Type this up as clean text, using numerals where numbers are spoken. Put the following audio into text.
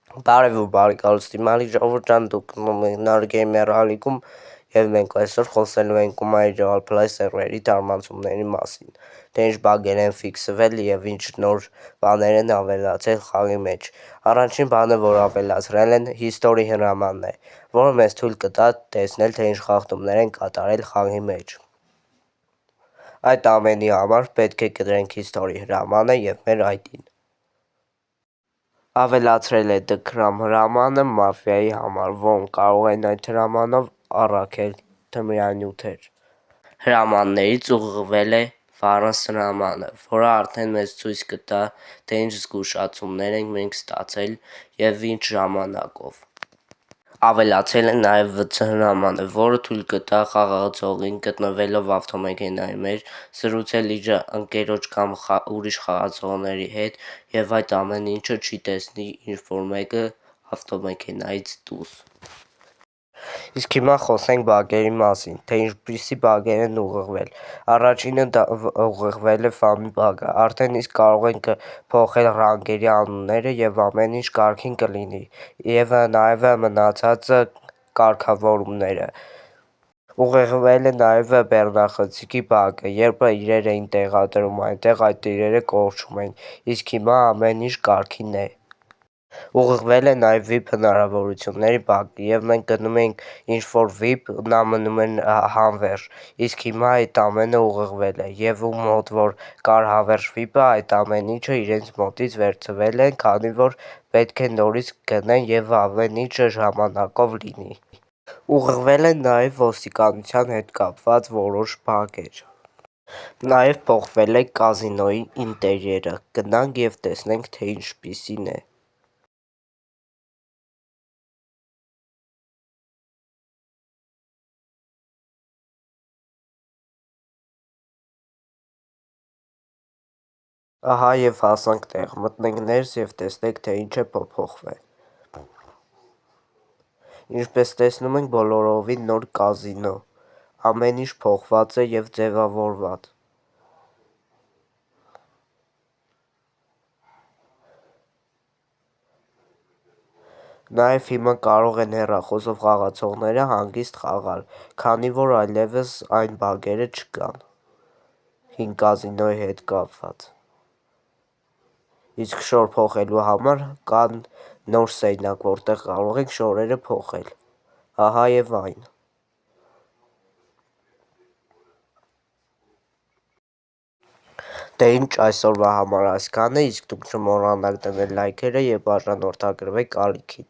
Բարև ու բարի կալստիմալի ժողովուրդ ջան, դուք նոր գեյմեր ալիքում եւ մենք այսօր խոսելու ենք MyReal Play սերվերի դարմանցումների մասին, թե ինչ բագեր են ֆիքսվել եւ ինչ նոր բաներ են ավելացել խաղի մեջ։ Առաջին բանը, որ ավելացրել են, History հրամանն է, որը մեզ թույլ կտա տեսնել, թե ինչ խախտումներ են կատարել խաղի մեջ։ Այդ ամենի համար պետք է կտրենք History հրամանը եւ մեր ID-ն։ Ավելացրել է դքրամ հրամանը մաֆիայի համար, որոնք կարող են այդ հրամանով առաքել թմրանյութեր։ Հրամաններից ուղղվել է Վառնս հրամանը, որը արդեն մեզ ցույց կտա, թե ինչ զգուշացումներ ենք մենք ստացել եւ ինչ ժամանակով։ Ավելացել է նաև VC հրամանը, որը թույլ կտա խաղացողին գտնվելով ավտոմեքենայի մեջ զրուցել իր ընկերոջ կամ ուրիշ խաղացողների հետ եւ այդ ամեն ինչը չի տեսնի ինչ-որ մեկը ավտոմեքենայից դուրս։ Իսկ հիմա խոսենք բագերի մասին, թե ինչպիսի բագեր են ուղղվել։ Առաջինը ուղղվել է Fami բագը, արդեն իսկ կարող ենք փոխել ռանգերի անունները եւ ամեն ինչ կարգին կլինի, եւ նաեւ մնացածը կարգավորումները։ Ուղղվել է նաեւ բեռնախցիկի բագը, երբ իրեր էին տեղադրում այնտեղ, այդ իրերը կորչում էին, իսկ հիմա ամեն ինչ կարգին է։ Ուղղվել է նաև VIP հնարավորությունների բագը, եւ մենք գնում ենք ինչ-որ VIP, նա մնում է հանվերջ, իսկ հիմա այդ ամենը ուղղվել է, եւ ում մոտ որ կար հավերժ VIP-ը, այդ ամեն ինչը իրենց մոտից վերցվել են, քանի որ պետք է նորից գնեն եւ ամեն ինչը ժամանակով լինի։ Ուղղվել են նաև ոստիկանության հետ կապված որոշ բագեր։ Նաև փոխվել է կազինոյի ինտերիերը, գնանք եւ տեսնենք, թե ինչպիսին է։ Ահա եւ հասանք տեղ, մտնենք ներս եւ տեսնենք, թե ինչ է փոփոխվել։ Ինչպես տեսնում ենք, բոլորովին նոր կազինո, ամեն ինչ փոխված է եւ ձևավորված։ Նաև հիմա կարող են հեռախոսով խաղացողները հանգիստ խաղալ, քանի որ այլևս այն բագերը չկան հին կազինոյի հետ կապված։ Իսկ շոր փոխելու համար կան նոր սենյակ, որտեղ կարող ենք շորերը փոխել, ահա եւ այն։ Դե ինչ այսօրվա համար այսքանը, իսկ դուք չմոռանաք դնել լայքերը եւ արժանորդագրվեք ալիքին։